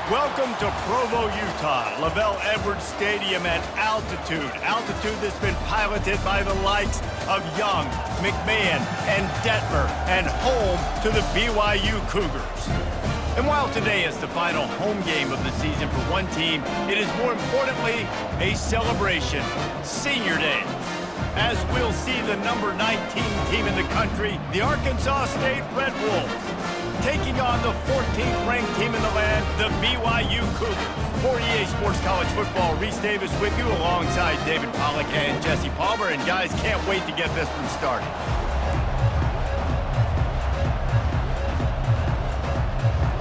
Welcome to Provo, Utah, Lavelle Edwards Stadium at altitude. Altitude that's been piloted by the likes of Young, McMahon, and Detmer, and home to the BYU Cougars. And while today is the final home game of the season for one team, it is more importantly a celebration, Senior Day. As we'll see the number 19 team in the country, the Arkansas State Red Wolves, taking on the 14th ranked team in the land, the BYU Cougars. For EA Sports College Football, Reese Davis with you alongside David Pollack and Jesse Palmer. And guys, can't wait to get this one started.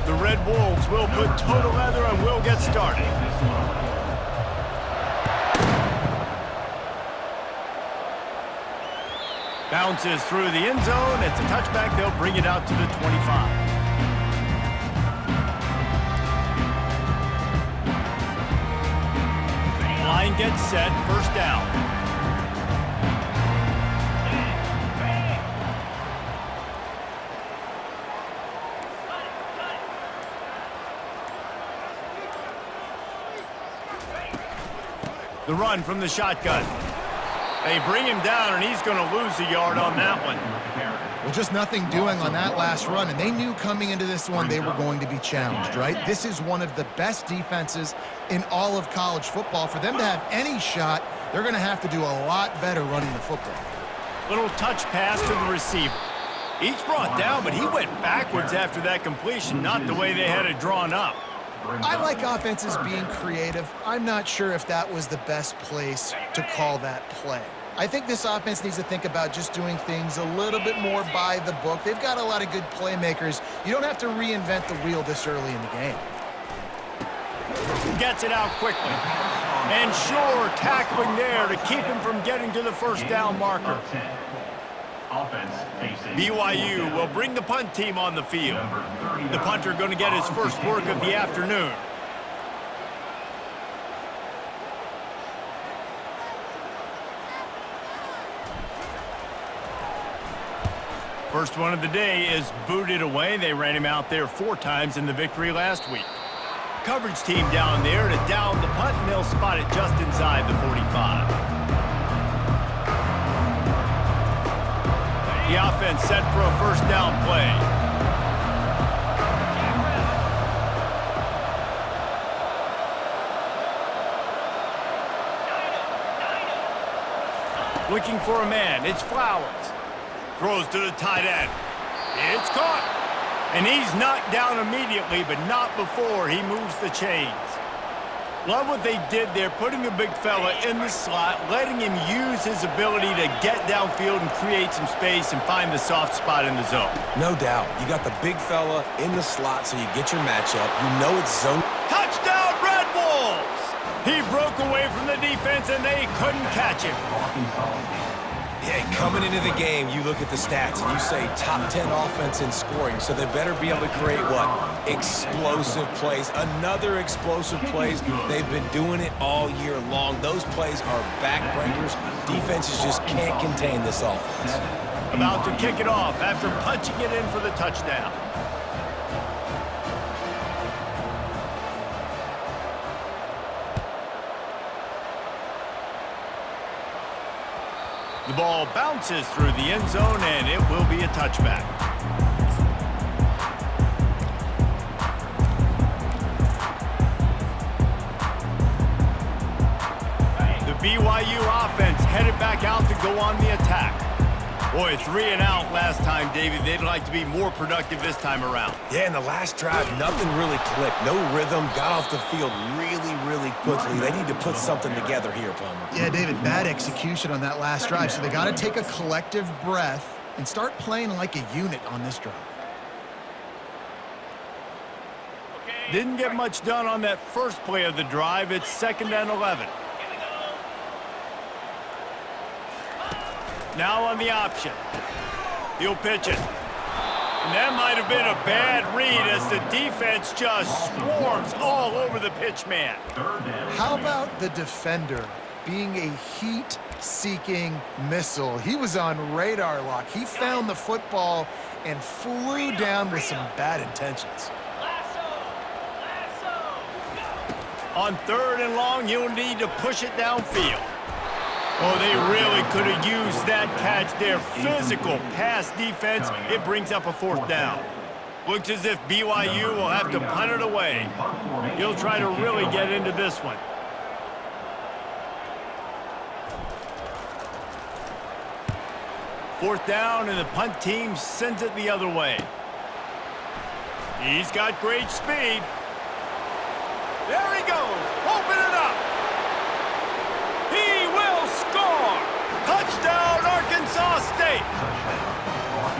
The Red Wolves will put toe to leather and we'll get started. Bounces through the end zone. It's a touchback. They'll bring it out to the 25. Line gets set. First down. The run from the shotgun. They bring him down, and he's going to lose a yard on that one. Well, just nothing doing on that last run, and they knew coming into this one they were going to be challenged, right? This is one of the best defenses in all of college football. For them to have any shot, they're going to have to do a lot better running the football. Little touch pass to the receiver. Each brought down, but he went backwards after that completion, not the way they had it drawn up. I like offenses being creative. I'm not sure if that was the best place to call that play. I think this offense needs to think about just doing things a little bit more by the book. They've got a lot of good playmakers. You don't have to reinvent the wheel this early in the game. Gets it out quickly. And sure, tackling there to keep him from getting to the first down marker. BYU will bring the punt team on the field. The punter going to get his first work of the afternoon. First one of the day is booted away. They ran him out there 4 times in the victory last week. Coverage team down there to down the punt, and they'll spot it just inside the 45. The offense set for a first down play. Looking for a man. It's Flowers. Throws to the tight end. It's caught. And he's knocked down immediately, but not before he moves the chains. Love what they did there, putting the big fella in the slot, letting him use his ability to get downfield and create some space and find the soft spot in the zone. No doubt. You got the big fella in the slot, so you get your matchup. You know it's zone. Touchdown, Red Wolves! He broke away from the defense, and they couldn't catch him. Yeah, coming into the game, you look at the stats, and you say top 10 offense in scoring, so they better be able to create what? Explosive plays. Another explosive plays. They've been doing it all year long. Those plays are backbreakers. Defenses just can't contain this offense. About to kick it off after punching it in for the touchdown. The ball bounces through the end zone, and it will be a touchback. The BYU offense headed back out to go on the attack. Boy, 3 and out last time, David. They'd like to be more productive this time around. Yeah, in the last drive, nothing really clicked. No rhythm. Got off the field really quickly. They need to put something together here, Palmer. Yeah, David, bad execution on that last drive, so they got to take a collective breath and start playing like a unit on this drive. Didn't get much done on that first play of the drive. It's 2nd and 11. Now on the option. He'll pitch it. And that might have been a bad read as the defense just swarms all over the pitch man. How about the defender being a heat-seeking missile? He was on radar lock. He found the football and flew down with some bad intentions. On 3rd and long, you'll need to push it downfield. Oh, they really could have used that catch there. Physical pass defense. It brings up a 4th down. Looks as if BYU will have to punt it away. He'll try to really get into this one. Fourth down, and the punt team sends it the other way. He's got great speed. There he goes. Open it up. He will score. Touchdown, Arkansas State.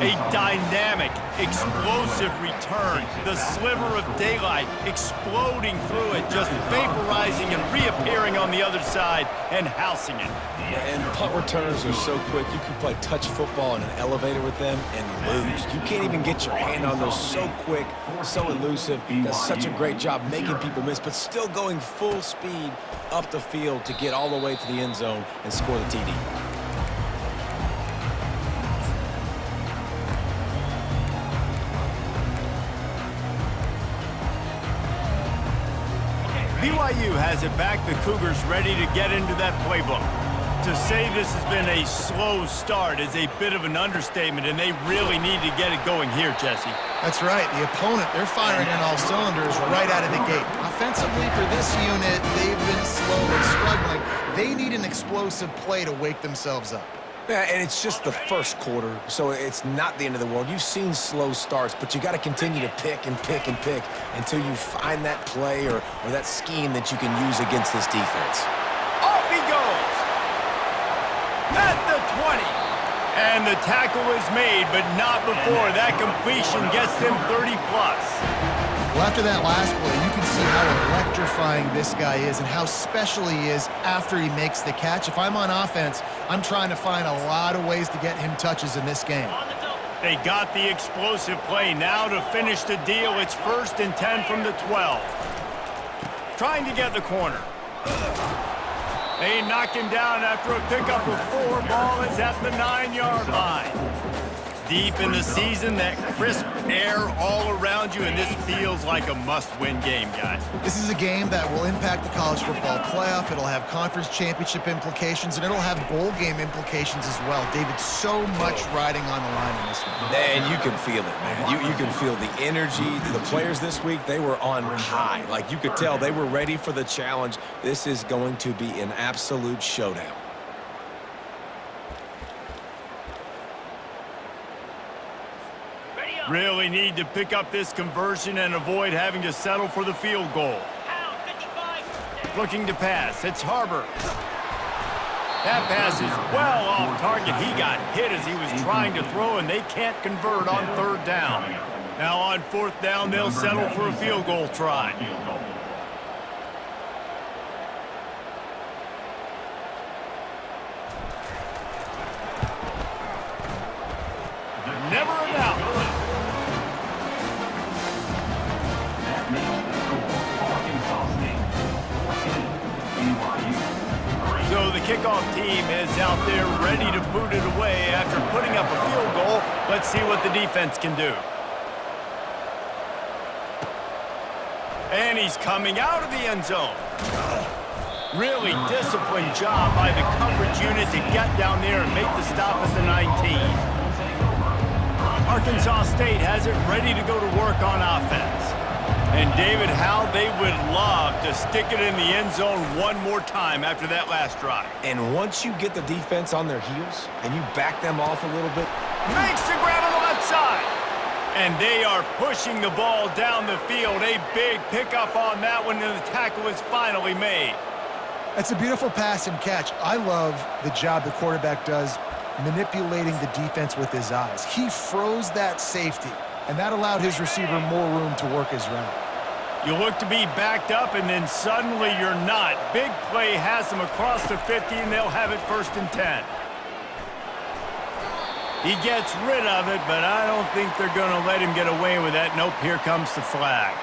A dynamic, explosive return. The sliver of daylight exploding through it, just vaporizing and reappearing on the other side and housing it. And punt returners are so quick. You can play touch football in an elevator with them and lose. You can't even get your hand on those. So quick, so elusive. Does such a great job making people miss, but still going full speed up the field to get all the way to the end zone and score the TD. BYU has it back. The Cougars ready to get into that playbook. To say this has been a slow start is a bit of an understatement, and they really need to get it going here, Jesse. That's right. The opponent, they're firing on all cylinders right out of the gate. Offensively, for this unit, they've been slow and struggling. They need an explosive play to wake themselves up. Yeah, and it's just the first quarter, so it's not the end of the world. You've seen slow starts, but you got to continue to pick and pick and pick until you find that play or that scheme that you can use against this defense. Off he goes! At the 20. And the tackle is made, but not before that completion gets them 30-plus. Well, after that last play, you can see how electrifying this guy is and how special he is after he makes the catch. If I'm on offense, I'm trying to find a lot of ways to get him touches in this game. They got the explosive play. Now to finish the deal, it's 1st and 10 from the 12. Trying to get the corner. They knock him down after a pickup of 4. Ball is at the 9-yard line. Deep in the season, that crisp air all around you, and this feels like a must-win game, guys. This is a game that will impact the college football playoff. It'll have conference championship implications, and it'll have bowl game implications as well. David, so much riding on the line in this one. And you can feel it, man. You can feel the energy. The players this week, they were on high. Like, you could tell they were ready for the challenge. This is going to be an absolute showdown. Really need to pick up this conversion and avoid having to settle for the field goal. Looking to pass. It's Harbor. That pass is well off target. He got hit as he was trying to throw, and they can't convert on 3rd down. Now on 4th down, they'll settle for a field goal try. Never a doubt. So the kickoff team is out there ready to boot it away after putting up a field goal. Let's see what the defense can do. And he's coming out of the end zone. Really disciplined job by the coverage unit to get down there and make the stop at the 19. Arkansas State has it ready to go to work on offense. And David, how they would love to stick it in the end zone one more time after that last drive. And once you get the defense on their heels and you back them off a little bit. Makes the grab on the left side. And they are pushing the ball down the field. A big pickup on that one, and the tackle is finally made. That's a beautiful pass and catch. I love the job the quarterback does manipulating the defense with his eyes. He froze that safety, and that allowed his receiver more room to work his route. You look to be backed up, and then suddenly you're not. Big play has them across the 50, and they'll have it 1st and 10. He gets rid of it, but I don't think they're going to let him get away with that. Nope, here comes the flag.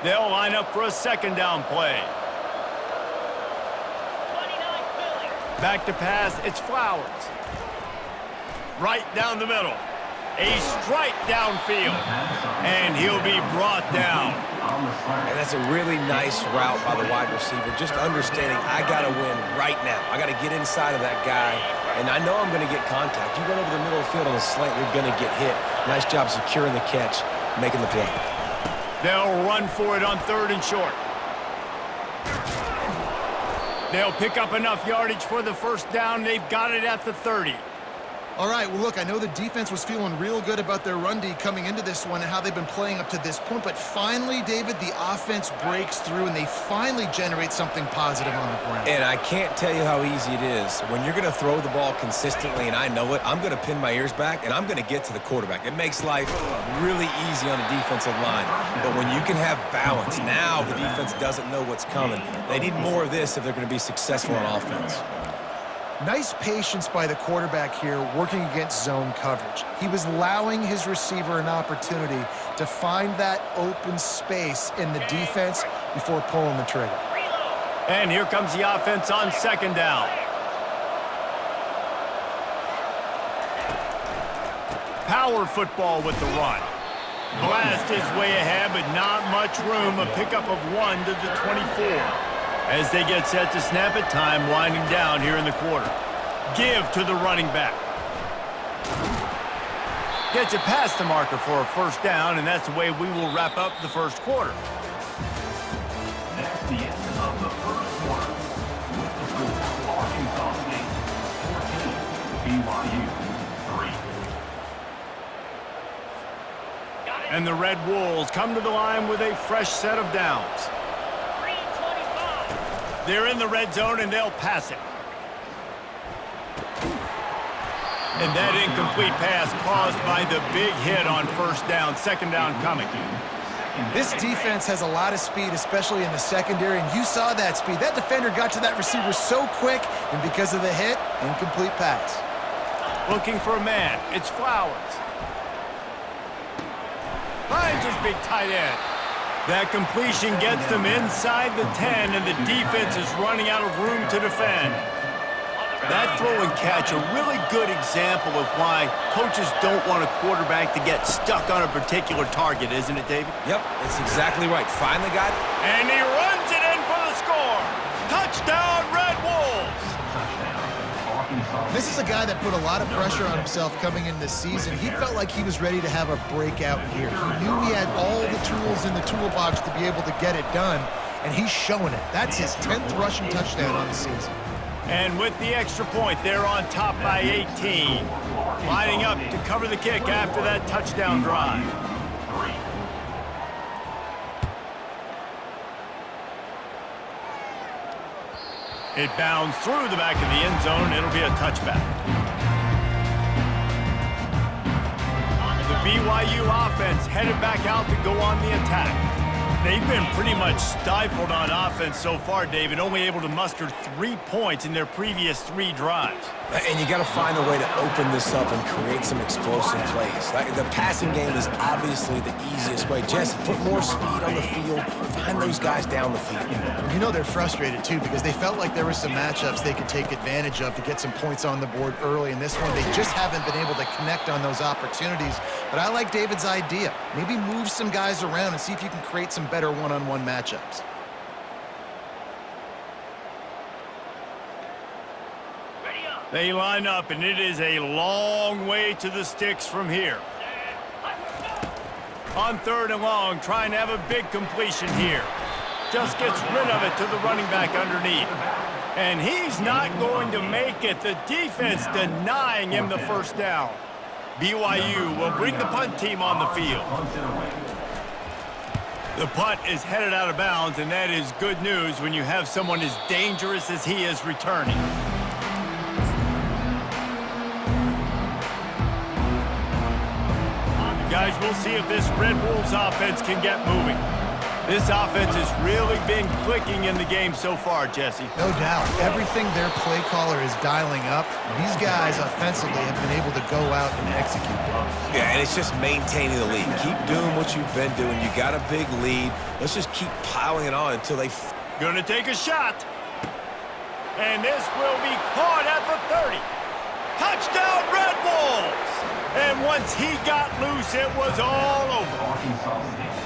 They'll line up for a second down play. Back to pass, it's Flowers. Right down the middle. A strike downfield. And he'll be brought down. And that's a really nice route by the wide receiver. Just understanding I got to win right now. I got to get inside of that guy. And I know I'm going to get contact. You run over the middle of the field on a slant, you're going to get hit. Nice job securing the catch, making the play. They'll run for it on 3rd and short. They'll pick up enough yardage for the first down. They've got it at the 30. All right, well, look, I know the defense was feeling real good about their run D coming into this one and how they've been playing up to this point, but finally, David, the offense breaks through and they finally generate something positive on the ground. And I can't tell you how easy it is. When you're going to throw the ball consistently, and I know it, I'm going to pin my ears back, and I'm going to get to the quarterback. It makes life really easy on a defensive line. But when you can have balance, now the defense doesn't know what's coming. They need more of this if they're going to be successful on offense. Nice patience by the quarterback here working against zone coverage. He was allowing his receiver an opportunity to find that open space in the defense before pulling the trigger. And here comes the offense on 2nd down. Power football with the run. Blast his way ahead, but not much room. A pickup of 1 to the 24. As they get set to snap it, time winding down here in the quarter. Give to the running back. Gets it past the marker for a first down, and that's the way we will wrap up the first quarter. That's the end of the first quarter. With the score, Arkansas State 14, BYU 3. And the Red Wolves come to the line with a fresh set of downs. They're in the red zone, and they'll pass it. And that incomplete pass caused by the big hit on first down. 2nd down coming. This defense has a lot of speed, especially in the secondary, and you saw that speed. That defender got to that receiver so quick, and because of the hit, incomplete pass. Looking for a man. It's Flowers. Finds his big tight end. That completion gets them inside the 10, and the defense is running out of room to defend. That throw and catch, a really good example of why coaches don't want a quarterback to get stuck on a particular target, isn't it, David? Yep, that's exactly right. Finally got it. And he runs it in for the score. Touchdown, Red Wolves! This is a guy that put a lot of pressure on himself coming into this season. He felt like he was ready to have a breakout year. He knew he had all the tools in the toolbox to be able to get it done, and he's showing it. That's his 10th rushing touchdown on the season. And with the extra point, they're on top by 18. Lining up to cover the kick after that touchdown drive. It bounds through the back of the end zone. It'll be a touchback. The BYU offense headed back out to go on the attack. They've been pretty much stifled on offense so far, David, only able to muster 3 points in their previous 3 drives. And you got to find a way to open this up and create some explosive plays. The passing game is obviously the easiest way. Jesse, put more speed on the field. Find those guys down the field. You know they're frustrated, too, because they felt like there were some matchups they could take advantage of to get some points on the board early. In this one, they just haven't been able to connect on those opportunities. But I like David's idea. Maybe move some guys around and see if you can create some better one-on-one matchups. They line up, and it is a long way to the sticks from here. On 3rd and long, trying to have a big completion here. Just gets rid of it to the running back underneath. And he's not going to make it. The defense denying him the first down. BYU will bring the punt team on the field. The punt is headed out of bounds, and that is good news when you have someone as dangerous as he is returning. Guys, we'll see if this Red Wolves offense can get moving. This offense has really been clicking in the game so far, Jesse. No doubt. Everything their play caller is dialing up, these guys offensively have been able to go out and execute. Yeah, and it's just maintaining the lead. Keep doing what you've been doing. You got a big lead. Let's just keep piling it on until they... Gonna take a shot. And this will be caught at the 30. Touchdown, Red Wolves! And once he got loose, it was all over. Arkansas State.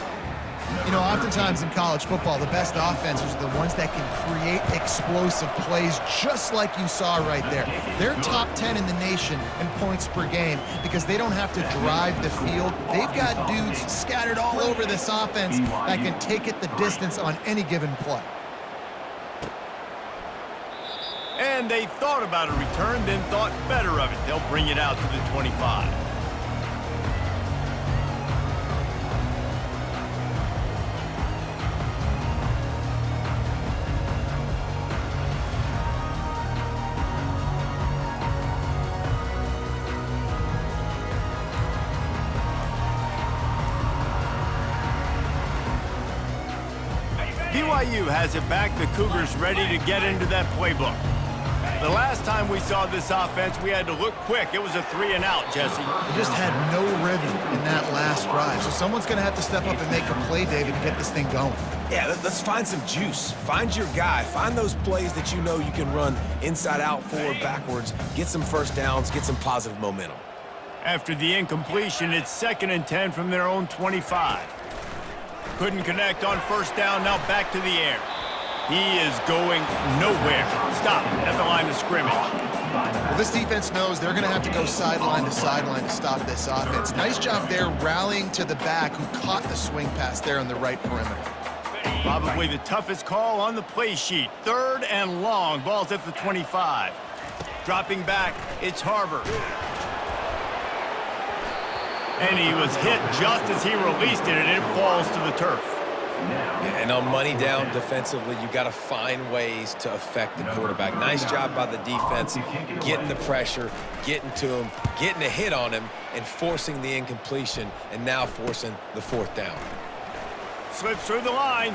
You know, oftentimes in college football, the best offenses are the ones that can create explosive plays just like you saw right there. They're top 10 in the nation in points per game because they don't have to drive the field. They've got dudes scattered all over this offense that can take it the distance on any given play. And they thought about a return, then thought better of it. They'll bring it out to the 25. BYU has it back. The Cougars ready to get into that playbook. The last time we saw this offense, we had to look quick. It was a 3-and-out, Jesse. They just had no rhythm in that last drive. So someone's going to have to step up and make a play, David, and get this thing going. Yeah, let's find some juice. Find your guy. Find those plays that you know you can run inside out, forward, backwards. Get some first downs. Get some positive momentum. After the incompletion, it's 2nd and 10 from their own 25. Couldn't connect on first down. Now back to the air. He is going nowhere. Stop at the line of scrimmage. Well, this defense knows they're going to have to go sideline to stop this offense. Nice job there rallying to the back who caught the swing pass there on the right perimeter. Probably the toughest call on the play sheet. 3rd and long. Ball's at the 25. Dropping back, it's Harbor. And he was hit just as he released it, and it falls to the turf. And on money down defensively, you got to find ways to affect the quarterback. Nice job by the defense, getting the pressure, getting to him, getting a hit on him, and forcing the incompletion, and now forcing the 4th down. Slips through the line.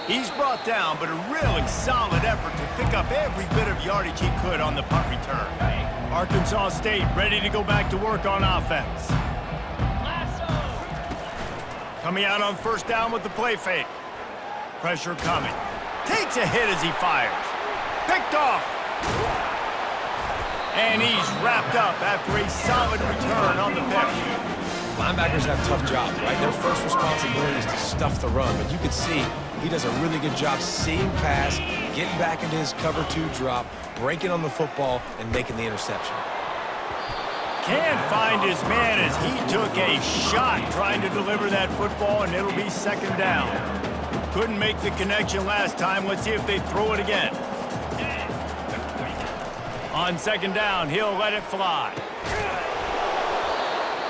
He's brought down, but a really solid effort to pick up every bit of yardage he could on the punt return. Arkansas State ready to go back to work on offense. Coming out on first down with the play fake. Pressure coming. Takes a hit as he fires. Picked off. And he's wrapped up after a solid return on the pick. Linebackers have tough jobs, right? Their first responsibility is to stuff the run, but you can see he does a really good job seeing pass, getting back into his cover 2 drop, breaking on the football, and making the interception. Can't find his man as he took a shot trying to deliver that football, and it'll be 2nd down. Couldn't make the connection last time. Let's see if they throw it again. On 2nd down, he'll let it fly.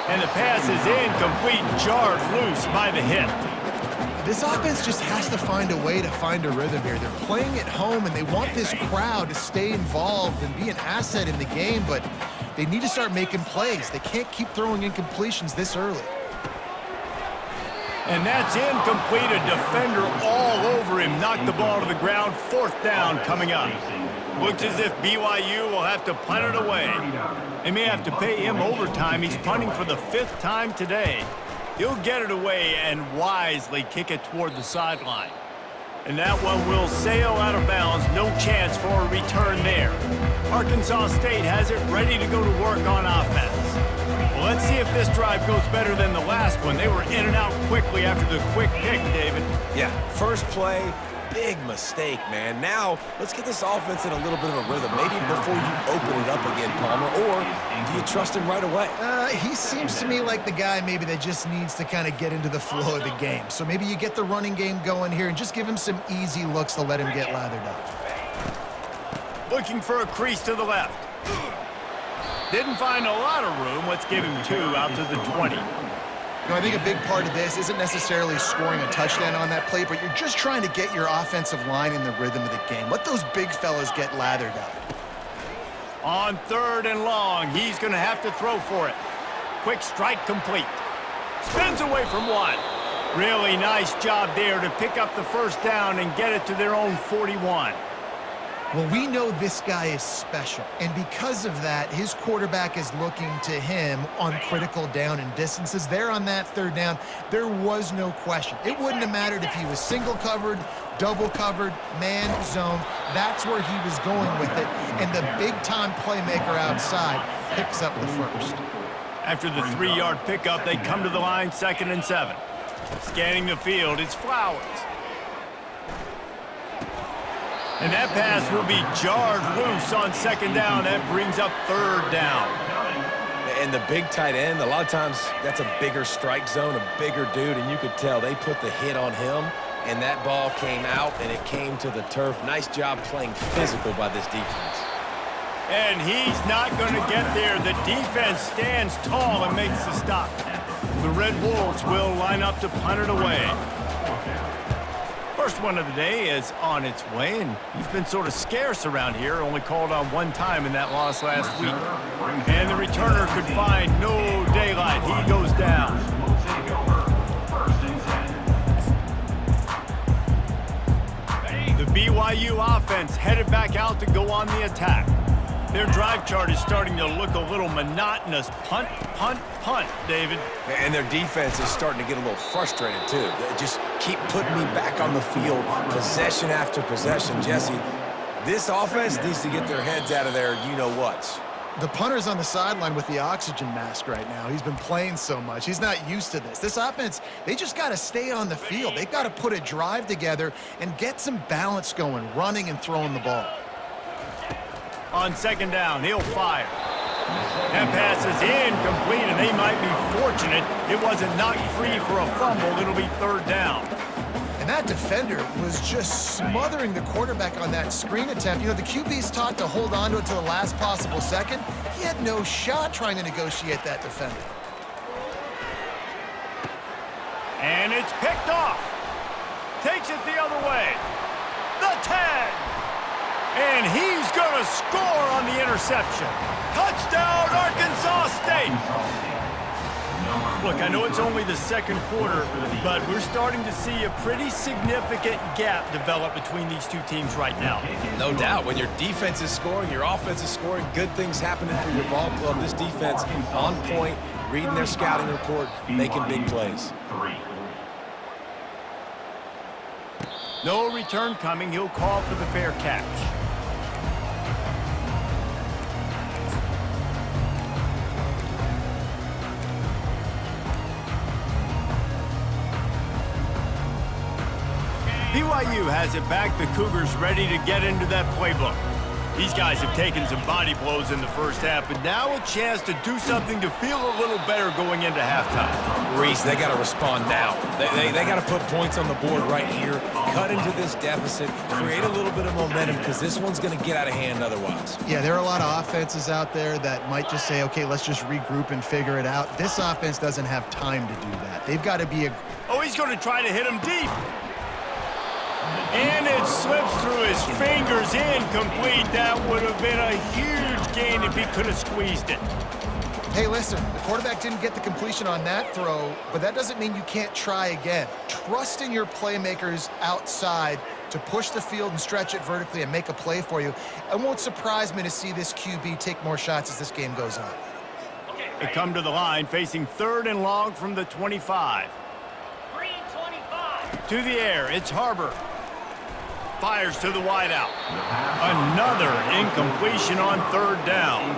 And the pass is incomplete, jarred loose by the hit. This offense just has to find a way to find a rhythm here. They're playing at home, and they want this crowd to stay involved and be an asset in the game, but they need to start making plays. They can't keep throwing incompletions this early. And that's incomplete. A defender all over him. Knocked the ball to the ground. 4th down coming up. Looks as if BYU will have to punt it away. They may have to pay him overtime. He's punting for the 5th time today. He'll get it away and wisely kick it toward the sideline. And that one will sail out of bounds. No chance for a return there. Arkansas State has it ready to go to work on offense. Well, let's see if this drive goes better than the last one. They were in and out quickly after the quick pick, David. Yeah, first play, big mistake, man. Now, let's get this offense in a little bit of a rhythm. Maybe before you open it up again, Palmer, or do you trust him right away? He seems to me like the guy maybe that just needs to kind of get into the flow of the game. So maybe you get the running game going here and just give him some easy looks to let him get lathered up. Looking for a crease to the left. Didn't find a lot of room. Let's give him 2 out to the 20. You know, I think a big part of this isn't necessarily scoring a touchdown on that play, but you're just trying to get your offensive line in the rhythm of the game. Let those big fellas get lathered up. On 3rd and long, he's going to have to throw for it. Quick strike complete. Spins away from one. Really nice job there to pick up the first down and get it to their own 41. Well, we know this guy is special, and because of that, his quarterback is looking to him on critical down and distances. There on that third down, there was no question. It wouldn't have mattered if he was single covered, double covered, man zone. That's where he was going with it, and the big-time playmaker outside picks up the first. After the 3-yard pickup, they come to the line, 2nd and 7. Scanning the field, it's Flowers. And that pass will be jarred loose on 2nd down. That brings up 3rd down. And the big tight end, a lot of times that's a bigger strike zone, a bigger dude, and you could tell they put the hit on him, and that ball came out, and it came to the turf. Nice job playing physical by this defense. And he's not going to get there. The defense stands tall and makes the stop. The Red Wolves will line up to punt it away. First one of the day is on its way, and he's been sort of scarce around here, only called on one time in that loss last week. And the returner could find no daylight. He goes down. The BYU offense headed back out to go on the attack. Their drive chart is starting to look a little monotonous. Punt, punt, punt, David. And their defense is starting to get a little frustrated, too. They just keep putting me back on the field, possession after possession. Jesse, this offense needs to get their heads out of their you-know-whats. The punter's on the sideline with the oxygen mask right now. He's been playing so much. He's not used to this. This offense, they just got to stay on the field. They've got to put a drive together and get some balance going, running and throwing the ball. On 2nd down, he'll fire. That pass is incomplete, and they might be fortunate it wasn't knocked free for a fumble. It'll be 3rd down. And that defender was just smothering the quarterback on that screen attempt. You know, the QB's taught to hold on to it to the last possible second. He had no shot trying to negotiate that defender. And it's picked off. Takes it the other way. The 10. And he's going to score on the interception. Touchdown, Arkansas State. Look, I know it's only the 2nd quarter, but we're starting to see a pretty significant gap develop between these two teams right now. No doubt. When your defense is scoring, your offense is scoring, good things happening for your ball club. This defense on point, reading their scouting report, making big plays. No return coming. He'll call for the fair catch. BYU has it back. The Cougars ready to get into that playbook. These guys have taken some body blows in the first half, but now a chance to do something to feel a little better going into halftime. Reese, they got to respond now. They got to put points on the board right here, cut into this deficit, create a little bit of momentum, because this one's going to get out of hand otherwise. Yeah, there are a lot of offenses out there that might just say, okay, let's just regroup and figure it out. This offense doesn't have time to do that. They've got to be a... Oh, he's going to try to hit him deep. And it slips through his fingers, incomplete. That would have been a huge gain if he could have squeezed it. Hey, listen, the quarterback didn't get the completion on that throw, but that doesn't mean you can't try again. Trust in your playmakers outside to push the field and stretch it vertically and make a play for you. It won't surprise me to see this QB take more shots as this game goes on. They come to the line, facing 3rd and long from the 25. 3:25. To the air, it's Harbor. Fires to the wideout. Another incompletion on 3rd down.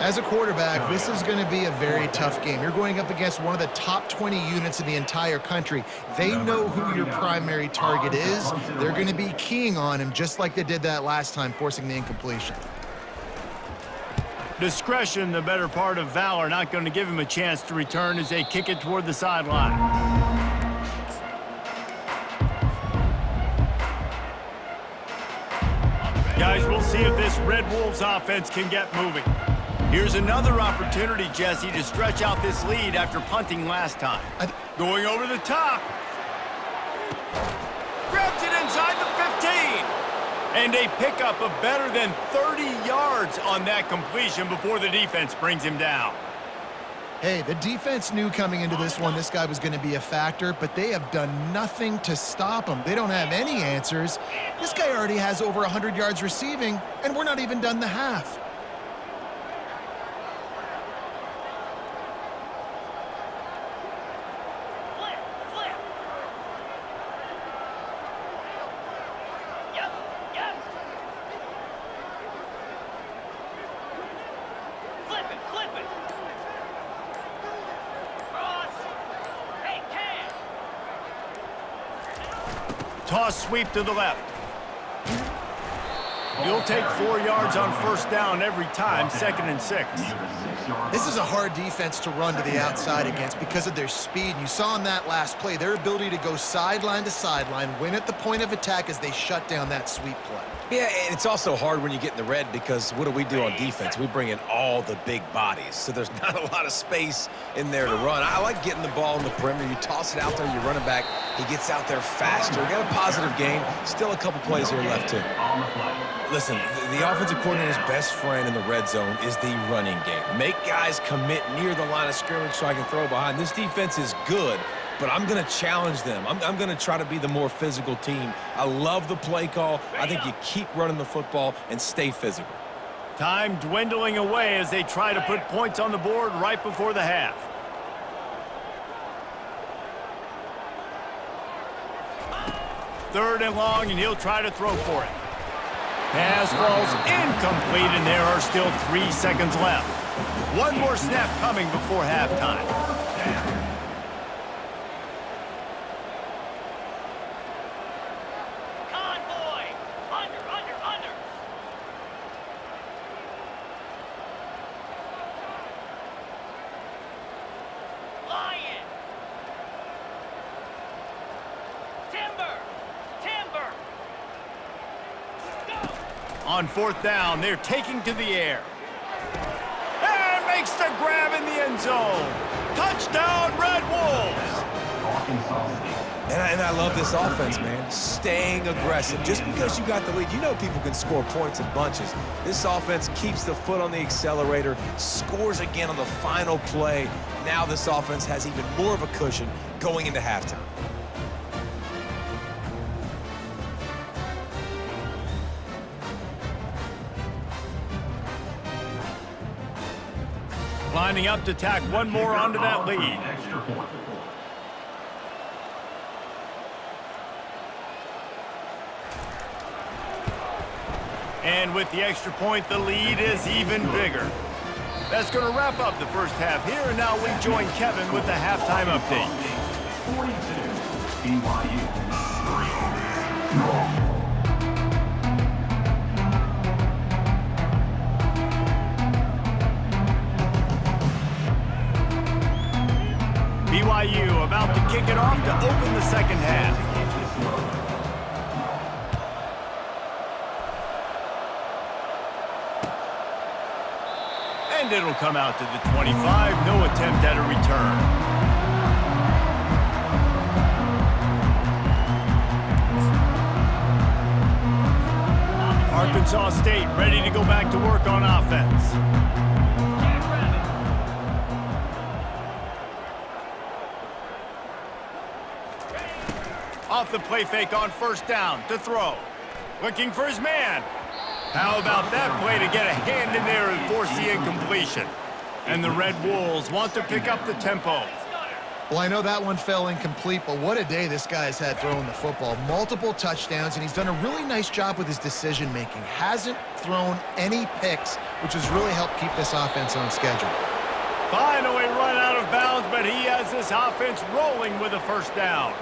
As a quarterback, this is going to be a very tough game. You're going up against one of the top 20 units in the entire country. They know who your primary target is. They're going to be keying on him just like they did that last time, forcing the incompletion. Discretion, the better part of valor, not going to give him a chance to return as they kick it toward the sideline. Guys, we'll see if this Red Wolves offense can get moving. Here's another opportunity, Jesse, to stretch out this lead after punting last time. Going over the top. Grabs it inside the 15. And a pickup of better than 30 yards on that completion before the defense brings him down. Hey, the defense knew coming into this one this guy was going to be a factor, but they have done nothing to stop him. They don't have any answers. This guy already has over 100 yards receiving, and we're not even done the half. Toss sweep to the left. You'll take 4 yards on first down every time, 2nd and 6. This is a hard defense to run to the outside against because of their speed. You saw in that last play, their ability to go sideline to sideline, win at the point of attack as they shut down that sweep play. Yeah, and it's also hard when you get in the red because what do we do on defense? We bring in all the big bodies, so there's not a lot of space in there to run. I like getting the ball in the perimeter. You toss it out there, you run it back. He gets out there faster. We got a positive game. Still a couple plays here left, too. Listen, the offensive coordinator's best friend in the red zone is the running game. Make guys commit near the line of scrimmage so I can throw behind. This defense is good, but I'm going to challenge them. I'm going to try to be the more physical team. I love the play call. I think you keep running the football and stay physical. Time dwindling away as they try to put points on the board right before the half. Third and long, and he'll try to throw for it. Pass falls incomplete, and there are still 3 seconds left. One more snap coming before halftime. On fourth down, they're taking to the air. And makes the grab in the end zone. Touchdown, Red Wolves! And I love this offense, man. Staying aggressive. Just because you got the lead, you know people can score points in bunches. This offense keeps the foot on the accelerator, scores again on the final play. Now this offense has even more of a cushion going into halftime. Lining up to tack one more onto that lead. And with the extra point, the lead is even bigger. That's going to wrap up the first half here, and now we join Kevin with the halftime update. 42, BYU. BYU about to kick it off to open the second half. And it'll come out to the 25. No attempt at a return. Arkansas State ready to go back to work on offense. Off the play fake on first down to throw. Looking for his man. How about that play to get a hand in there and force the incompletion? And the Red Wolves want to pick up the tempo. Well, I know that one fell incomplete, but what a day this guy's had throwing the football. Multiple touchdowns, and he's done a really nice job with his decision-making. Hasn't thrown any picks, which has really helped keep this offense on schedule. Finally run out of bounds, but he has this offense rolling with a first down.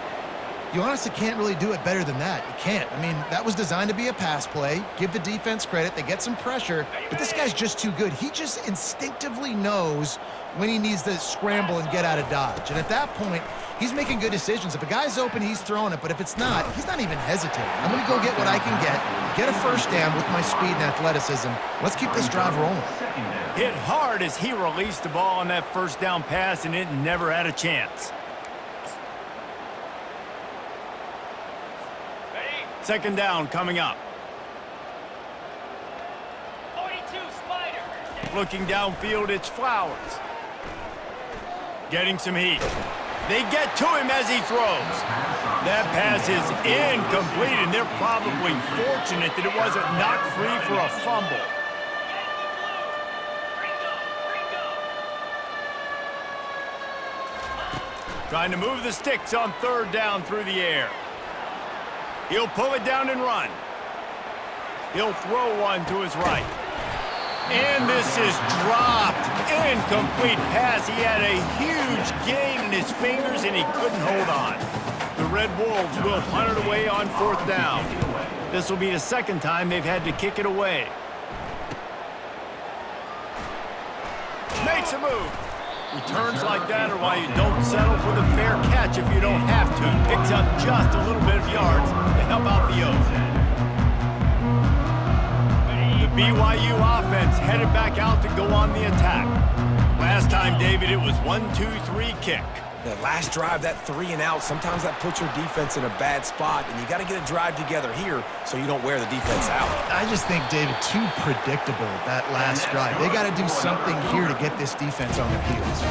You honestly can't really do it better than that. You can't. I mean, that was designed to be a pass play. Give the defense credit. They get some pressure, but this guy's just too good. He just instinctively knows when he needs to scramble and get out of dodge. And at that point, he's making good decisions. If a guy's open, he's throwing it. But if it's not, he's not even hesitating. I'm going to go get what I can get a first down with my speed and athleticism. Let's keep this drive rolling. Hit hard as he released the ball on that first down pass, and it never had a chance. Second down coming up. 42 Spider. Looking downfield, it's Flowers. Getting some heat. They get to him as he throws. That pass is incomplete, and they're probably fortunate that it wasn't knocked free for a fumble. Trying to move the sticks on third down through the air. He'll pull it down and run. He'll throw one to his right. And this is dropped. Incomplete pass. He had a huge gain in his fingers, and he couldn't hold on. The Red Wolves will punt it away on fourth down. This will be the second time they've had to kick it away. Makes a move. Returns like that are why you don't settle for the fair catch if you don't have to. Picks up just a little bit of yards to help out the Oaks. The BYU offense headed back out to go on the attack. Last time, David, it was 1-2-3 kick. That last drive, that 3 and out, sometimes that puts your defense in a bad spot, and you got to get a drive together here so you don't wear the defense out. I just think, David, too predictable, that last drive. They got to do something here to get this defense on their heels.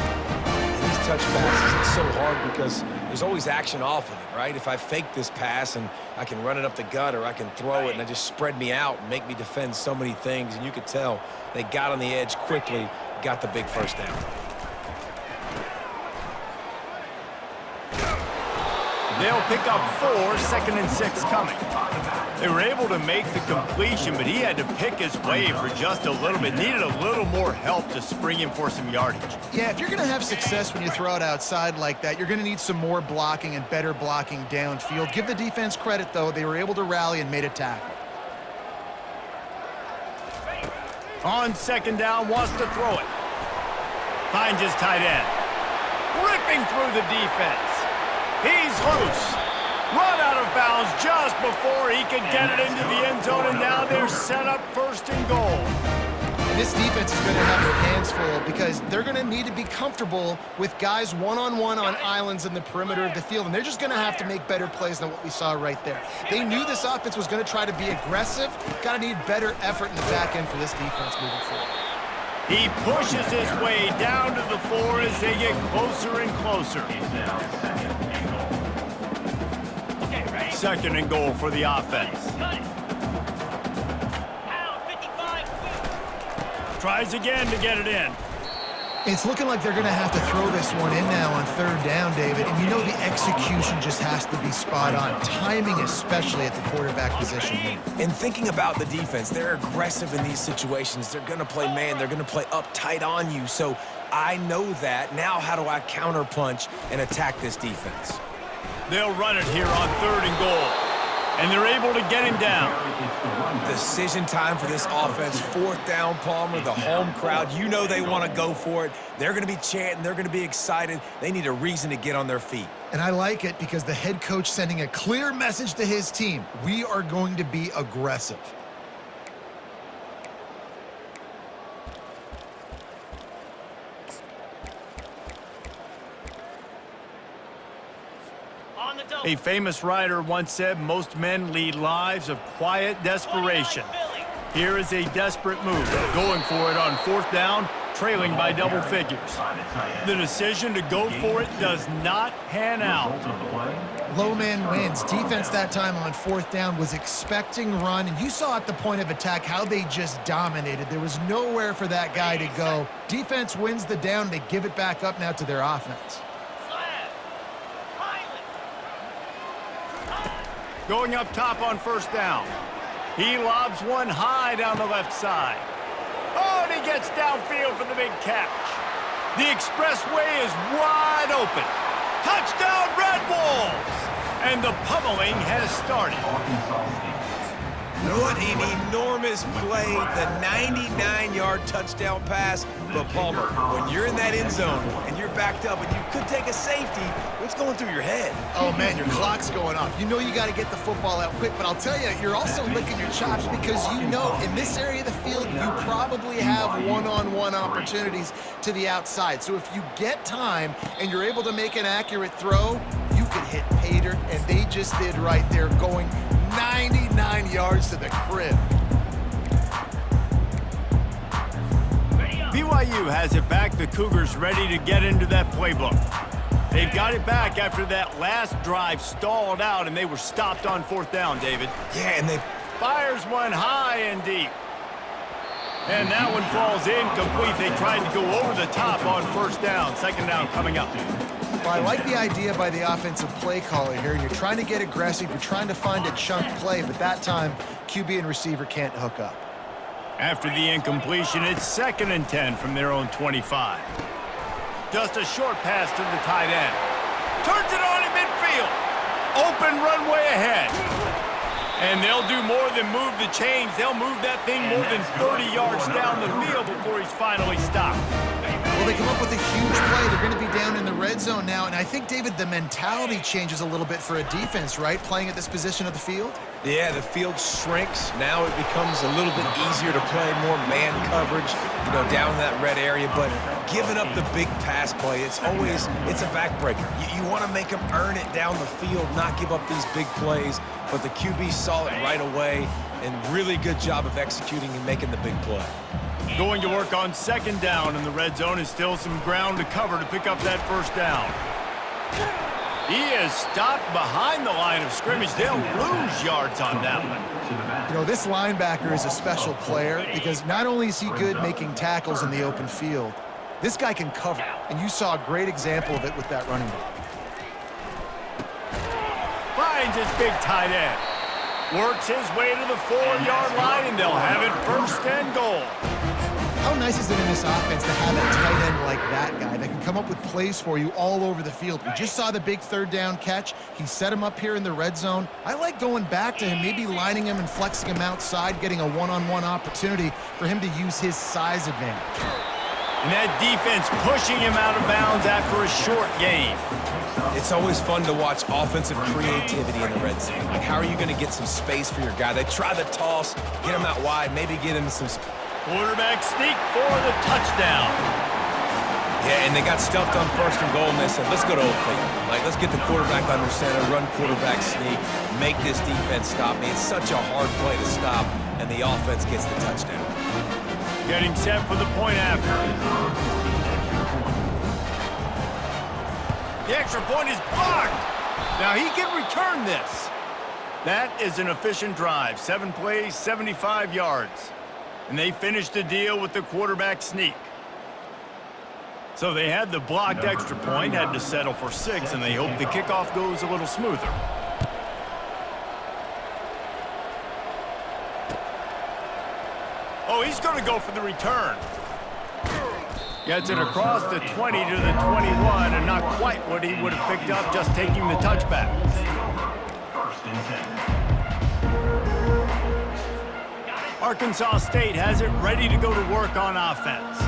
These touch passes, it's so hard because there's always action off of it, right? If I fake this pass and I can run it up the gut, or I can throw it and it just spread me out and make me defend so many things, and you could tell they got on the edge quickly, got the big first down. They'll pick up 4, 2nd and 6 coming. They were able to make the completion, but he had to pick his way for just a little bit. Needed a little more help to spring him for some yardage. Yeah, if you're going to have success when you throw it outside like that, you're going to need some more blocking and better blocking downfield. Give the defense credit, though. They were able to rally and made a tackle. On 2nd down, wants to throw it. Finds his tight end. Ripping through the defense. He's loose. Run out of bounds just before he could get it into the end zone, and now they're set up 1st and goal. And this defense is going to have their hands full because they're going to need to be comfortable with guys one-on-one on islands in the perimeter of the field, and they're just going to have to make better plays than what we saw right there. They knew this offense was going to try to be aggressive. Got to need better effort in the back end for this defense moving forward. He pushes his way down to the 4 as they get closer and closer. 2nd and goal for the offense. Tries again to get it in. It's looking like they're going to have to throw this one in now on 3rd down, David. And you know the execution just has to be spot on. Timing, especially at the quarterback position here. And thinking about the defense, they're aggressive in these situations. They're going to play man. They're going to play uptight on you. So I know that. Now how do I counterpunch and attack this defense? They'll run it here on 3rd and goal. And they're able to get him down. Decision time for this offense. 4th down, Palmer, the home crowd. You know they want to go for it. They're going to be chanting. They're going to be excited. They need a reason to get on their feet. And I like it because the head coach sending a clear message to his team. We are going to be aggressive. A famous writer once said, most men lead lives of quiet desperation. Here is a desperate move, going for it on 4th down, trailing by double figures. The decision to go for it does not pan out. Low man wins. Defense that time on 4th down was expecting run, and you saw at the point of attack how they just dominated. There was nowhere for that guy to go. Defense wins the down. They give it back up now to their offense. Going up top on 1st down. He lobs one high down the left side. Oh, and he gets downfield for the big catch. The expressway is wide open. Touchdown, Red Wolves! And the pummeling has started. What an enormous play, the 99-yard touchdown pass. But Palmer, when you're in that end zone and you're backed up and you could take a safety, what's going through your head? Oh, man, your clock's going off. You know you got to get the football out quick, but I'll tell you, you're also licking your chops because you know in this area of the field, you probably have one-on-one opportunities to the outside. So if you get time and you're able to make an accurate throw, you could hit pay dirt, and they just did right there, going 99 yards to the crib. BYU has it back. The Cougars ready to get into that playbook. They've got it back after that last drive stalled out, and they were stopped on 4th down, David. Yeah, and they Fires one high and deep. And that one falls incomplete. They tried to go over the top on 1st down. 2nd down coming up. Well, I like the idea by the offensive play caller here. You're trying to get aggressive. You're trying to find a chunk play, but that time, QB and receiver can't hook up. After the incompletion, it's 2nd and 10 from their own 25. Just a short pass to the tight end. Turns it on in midfield. Open runway ahead. And they'll do more than move the chains. They'll move that thing more than 30 yards down the field before he's finally stopped. Well, they come up with a huge play. They're going to be down in the red zone now. And I think, David, the mentality changes a little bit for a defense, right? Playing at this position of the field? Yeah, the field shrinks. Now it becomes a little bit easier to play, more man coverage, down in that red area. But giving up the big pass play, it's a backbreaker. You want to make them earn it down the field, not give up these big plays. But the QB saw it right away, and really good job of executing and making the big play. Going to work on 2nd down in the red zone is still some ground to cover to pick up that 1st down. He is stopped behind the line of scrimmage. They'll lose yards on that one. This linebacker is a special player because not only is he good making tackles in the open field, this guy can cover. And you saw a great example of it with that running back. Finds his big tight end. Works his way to the 4-yard line, and they'll have it 1st and goal. How nice is it in this offense to have a tight end like that guy that can come up with plays for you all over the field? We just saw the big 3rd down catch. He set him up here in the red zone. I like going back to him, maybe lining him and flexing him outside, getting a one-on-one opportunity for him to use his size advantage. And that defense pushing him out of bounds after a short gain. It's always fun to watch offensive creativity in the red zone. Like, how are you going to get some space for your guy? They try the toss, get him out wide, maybe get him some space. Quarterback sneak for the touchdown. Yeah, and they got stuffed on 1st and goal, and they said, let's go to Old Faithful. Like, let's get the quarterback under center, run quarterback sneak, make this defense stop me. It's such a hard play to stop, and the offense gets the touchdown. Getting set for the point after. The extra point is blocked. Now he can return this. That is an efficient drive. 7 plays, 75 yards. And they finished the deal with the quarterback sneak. So they had the blocked extra point, had to settle for 6, and they hope the kickoff goes a little smoother. Oh, he's going to go for the return. Gets it across the 20 to the 21, and not quite what he would have picked up just taking the touchback. 1st and 10. Arkansas State has it ready to go to work on offense.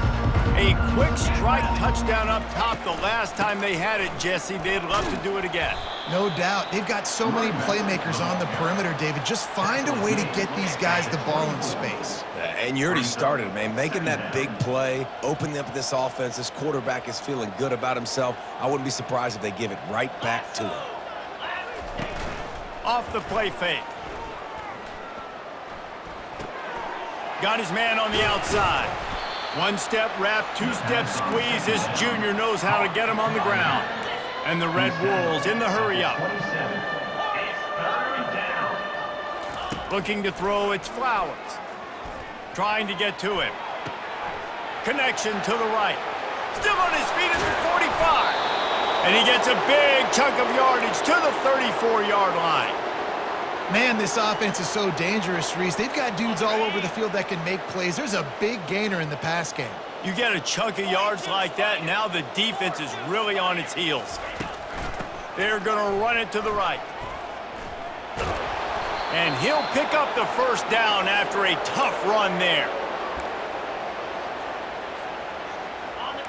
A quick strike touchdown up top the last time they had it, Jesse. They'd love to do it again. No doubt. They've got so many playmakers on the perimeter, David. Just find a way to get these guys the ball in space. And you already started, man. Making that big play, opening up this offense. This quarterback is feeling good about himself. I wouldn't be surprised if they give it right back to him. Off the play fake. Got his man on the outside. 1-step wrap, 2-step squeeze. This junior knows how to get him on the ground. And the Red Wolves in the hurry up. Looking to throw, it's Flowers. Trying to get to him. Connection to the right. Still on his feet at the 45. And he gets a big chunk of yardage to the 34-yard line. Man, this offense is so dangerous, Reese. They've got dudes all over the field that can make plays. There's a big gainer in the pass game. You get a chunk of yards like that, now the defense is really on its heels. They're going to run it to the right. And he'll pick up the 1st down after a tough run there.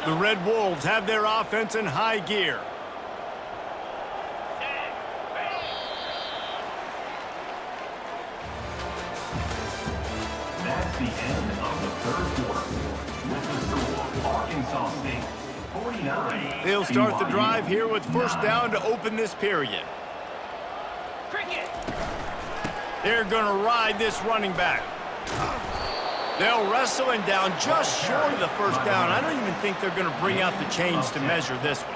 The Red Wolves have their offense in high gear. That's the end of the 3rd quarter. With the score, Arkansas State 49. They'll start the drive here with 1st down to open this period. They're going to ride this running back. They'll wrestle him down just short of the first down. I don't even think they're going to bring out the chains to measure this one.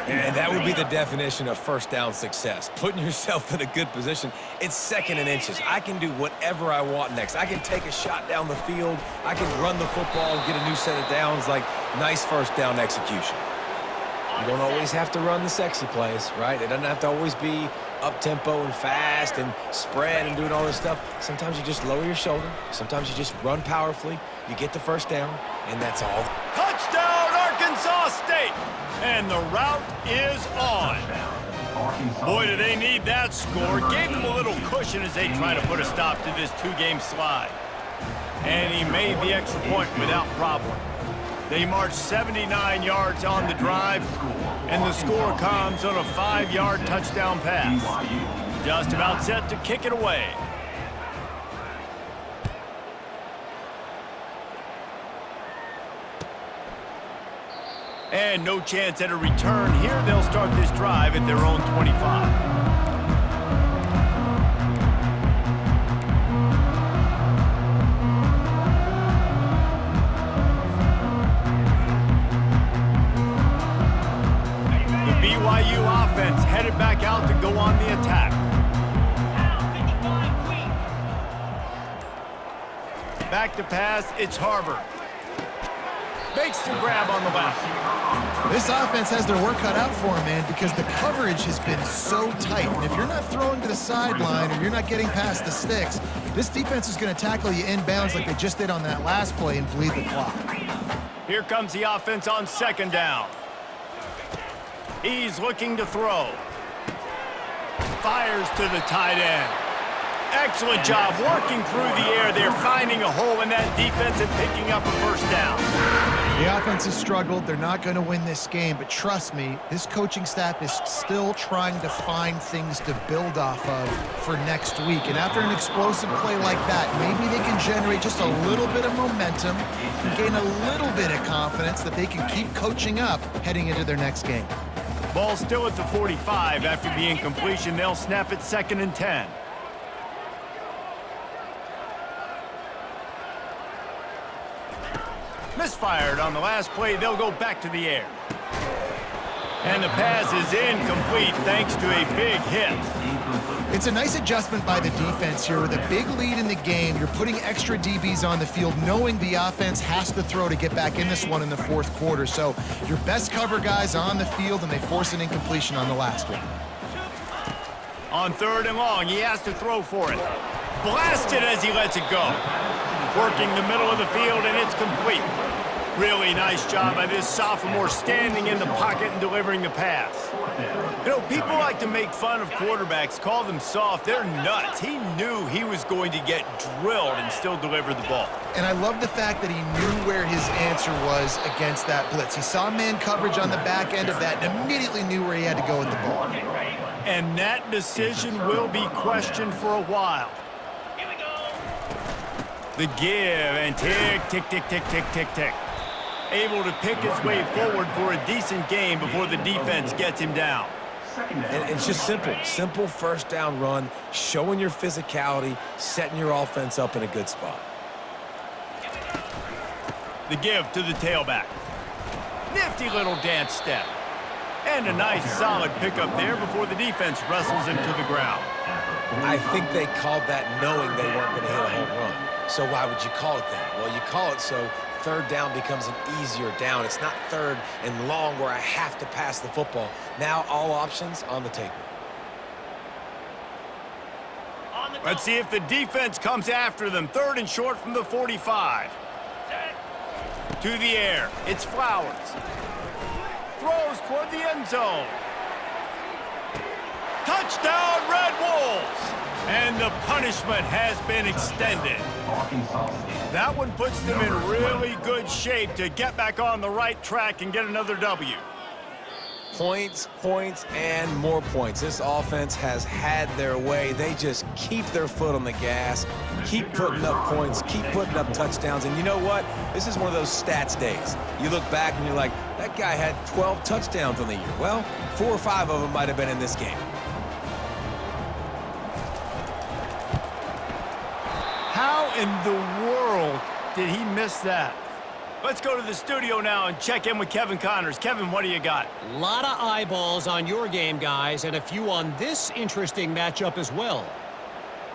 And that would be the definition of first down success. Putting yourself in a good position. It's second and inches. I can do whatever I want next. I can take a shot down the field. I can run the football and get a new set of downs. Like, nice first down execution. You don't always have to run the sexy plays, right? It doesn't have to always be up-tempo and fast and spread and doing all this stuff. Sometimes you just lower your shoulder. Sometimes you just run powerfully. You get the first down, and that's all. Touchdown, Arkansas State! And the route is on. Boy, do they need that score. Gave them a little cushion as they try to put a stop to this two-game slide. And he made the extra point without problem. They marched 79 yards on the drive, and the score comes on a 5-yard touchdown pass. Just about set to kick it away. And no chance at a return here. They'll start this drive at their own 25. BYU offense headed back out to go on the attack. Back to pass, it's Harbor. Makes the grab on the left. This offense has their work cut out for them, man, because the coverage has been so tight. And if you're not throwing to the sideline or you're not getting past the sticks, this defense is going to tackle you inbounds like they just did on that last play and bleed the clock. Here comes the offense on second down. He's looking to throw. Fires to the tight end. Excellent job working through the air. They're finding a hole in that defense and picking up a first down. The offense has struggled. They're not going to win this game, but trust me, this coaching staff is still trying to find things to build off of for next week. And after an explosive play like that, maybe they can generate just a little bit of momentum and gain a little bit of confidence that they can keep coaching up heading into their next game. Ball still at the 45 after the incompletion. They'll snap it 2nd and 10. Misfired on the last play. They'll go back to the air. And the pass is incomplete thanks to a big hit. It's a nice adjustment by the defense here. With a big lead in the game, you're putting extra DBs on the field, knowing the offense has to throw to get back in this one in the fourth quarter. So your best cover guys on the field, and they force an incompletion on the last one. On 3rd and long, he has to throw for it. Blasted as he lets it go. Working the middle of the field, and it's complete. Really nice job by this sophomore standing in the pocket and delivering the pass. You know, people like to make fun of quarterbacks, call them soft. They're nuts. He knew he was going to get drilled and still deliver the ball. And I love the fact that he knew where his answer was against that blitz. He saw man coverage on the back end of that and immediately knew where he had to go with the ball. And that decision will be questioned for a while. The give and tick, tick, tick, tick, tick, tick, tick. Able to pick his way forward for a decent game before the defense gets him down. And it's just simple first down run, showing your physicality, setting your offense up in a good spot. The give to the tailback. Nifty little dance step. And a nice solid pickup there before the defense wrestles him to the ground. I think they called that knowing they weren't going to hit a home run. So why would you call it that? Well, you call it so 3rd down becomes an easier down. It's not 3rd and long where I have to pass the football. Now all options on the table. Let's see if the defense comes after them. 3rd and short from the 45. To the air. It's Flowers. Throws toward the end zone. Touchdown, Red Wolves! And the punishment has been extended. That one puts them in really good shape to get back on the right track and get another W. Points, and more points. This offense has had their way. They just keep their foot on the gas, keep putting up points, keep putting up touchdowns. And you know what? This is one of those stats days. You look back and you're like, that guy had 12 touchdowns on the year. Well, 4 or 5 of them might have been in this game. How in the world did he miss that? Let's go to the studio now and check in with Kevin Connors. Kevin, what do you got? A lot of eyeballs on your game, guys, and a few on this interesting matchup as well.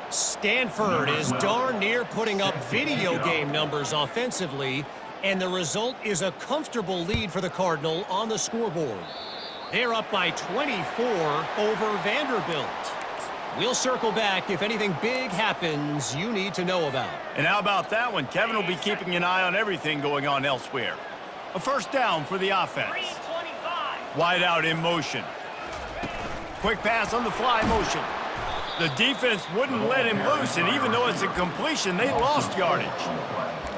Stanford is darn near putting up video game numbers offensively, and the result is a comfortable lead for the Cardinal on the scoreboard. They're up by 24 over Vanderbilt. We'll circle back if anything big happens you need to know about. And how about that one? Kevin will be keeping an eye on everything going on elsewhere. A first down for the offense. Wide out in motion. Quick pass on the fly motion. The defense wouldn't let him loose, and even though it's a completion, they lost yardage.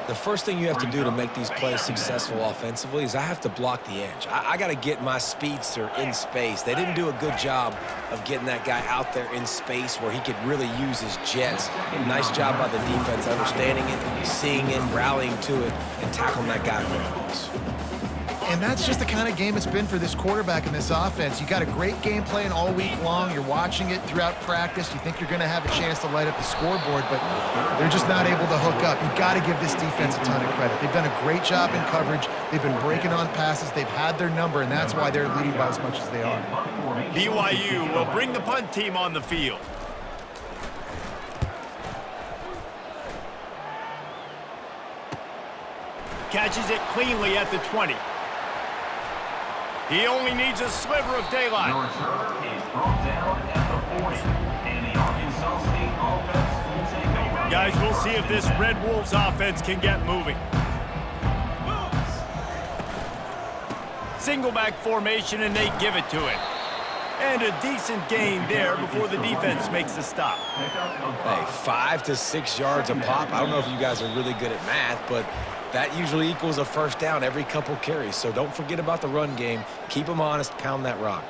The first thing you have to do to make these plays successful offensively is I have to block the edge. I got to get my speedster in space. They didn't do a good job of getting that guy out there in space where he could really use his jets. Nice job by the defense, understanding it, seeing it, rallying to it, and tackling that guy for a loss. And that's just the kind of game it's been for this quarterback in this offense. You got a great game plan all week long. You're watching it throughout practice. You think you're going to have a chance to light up the scoreboard, but they're just not able to hook up. You got to give this defense a ton of credit. They've done a great job in coverage. They've been breaking on passes. They've had their number, and that's why they're leading by as much as they are. BYU will bring the punt team on the field. Catches it cleanly at the 20. He only needs a sliver of daylight. Your return is brought down at the 40, and the Arkansas State offense will take over. Guys, we'll see if this Red Wolves offense can get moving. Single back formation, and they give it to him. And a decent gain there before the defense makes the stop. Hey, 5 to 6 yards a pop. I don't know if you guys are really good at math, but that usually equals a first down every couple carries. So don't forget about the run game. Keep them honest. Pound that rock.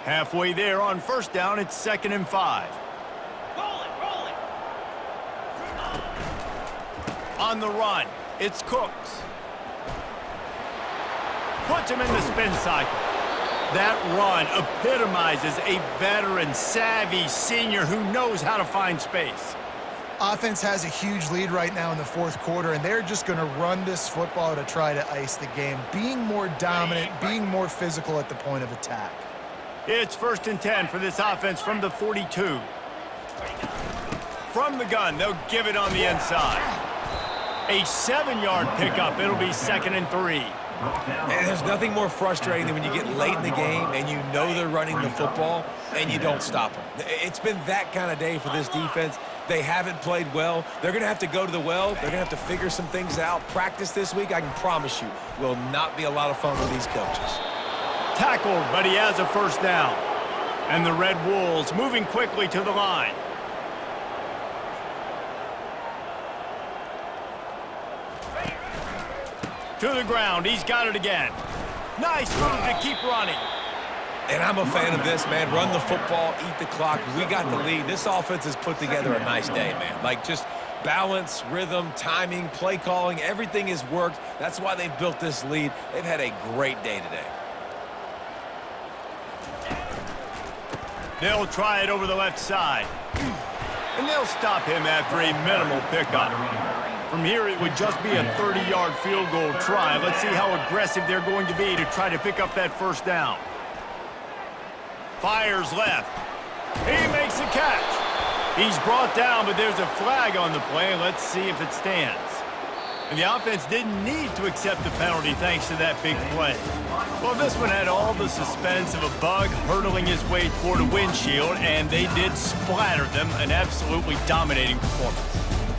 Halfway there on first down, it's 2nd and 5. On the run, it's Cooks. Puts him in the spin cycle. That run epitomizes a veteran, savvy senior who knows how to find space. Offense has a huge lead right now in the fourth quarter, and they're just going to run this football to try to ice the game, being more dominant, being more physical at the point of attack. It's 1st and 10 for this offense from the 42. From the gun, they'll give it on the inside. A 7-yard pickup. It'll be 2nd and 3. And there's nothing more frustrating than when you get late in the game and you know they're running the football and you don't stop them. It's been that kind of day for this defense. They haven't played well. They're going to have to go to the well. They're going to have to figure some things out. Practice this week, I can promise you, will not be a lot of fun with these coaches. Tackled, but he has a first down. And the Red Wolves moving quickly to the line. To the ground, he's got it again. Nice move to keep running. And I'm a fan of this, man. Run the football, eat the clock. We got the lead. This offense has put together a nice day, man. Like, just balance, rhythm, timing, play calling, everything has worked. That's why they've built this lead. They've had a great day today. They'll try it over the left side. And they'll stop him after a minimal pickup. From here, it would just be a 30-yard field goal try. Let's see how aggressive they're going to be to try to pick up that first down. Fires left. He makes a catch. He's brought down, but there's a flag on the play. Let's see if it stands. And the offense didn't need to accept the penalty thanks to that big play. Well, this one had all the suspense of a bug hurtling his way toward a windshield, and they did splatter them. An absolutely dominating performance.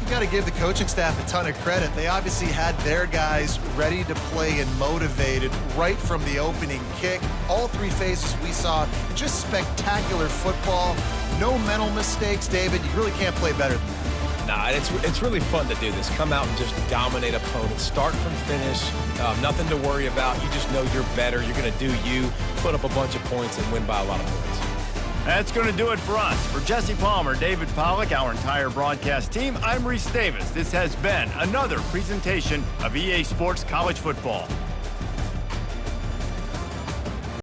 You got to give the coaching staff a ton of credit. They obviously had their guys ready to play and motivated right from the opening kick. All three phases we saw, just spectacular football. No mental mistakes, David. You really can't play better than that. Nah, it's really fun to do this. Come out and just dominate opponents. Start from finish. Nothing to worry about. You just know you're better. You're going to do you, put up a bunch of points, and win by a lot of points. That's going to do it for us. For Jesse Palmer, David Pollack, our entire broadcast team, I'm Reese Davis. This has been another presentation of EA Sports College Football.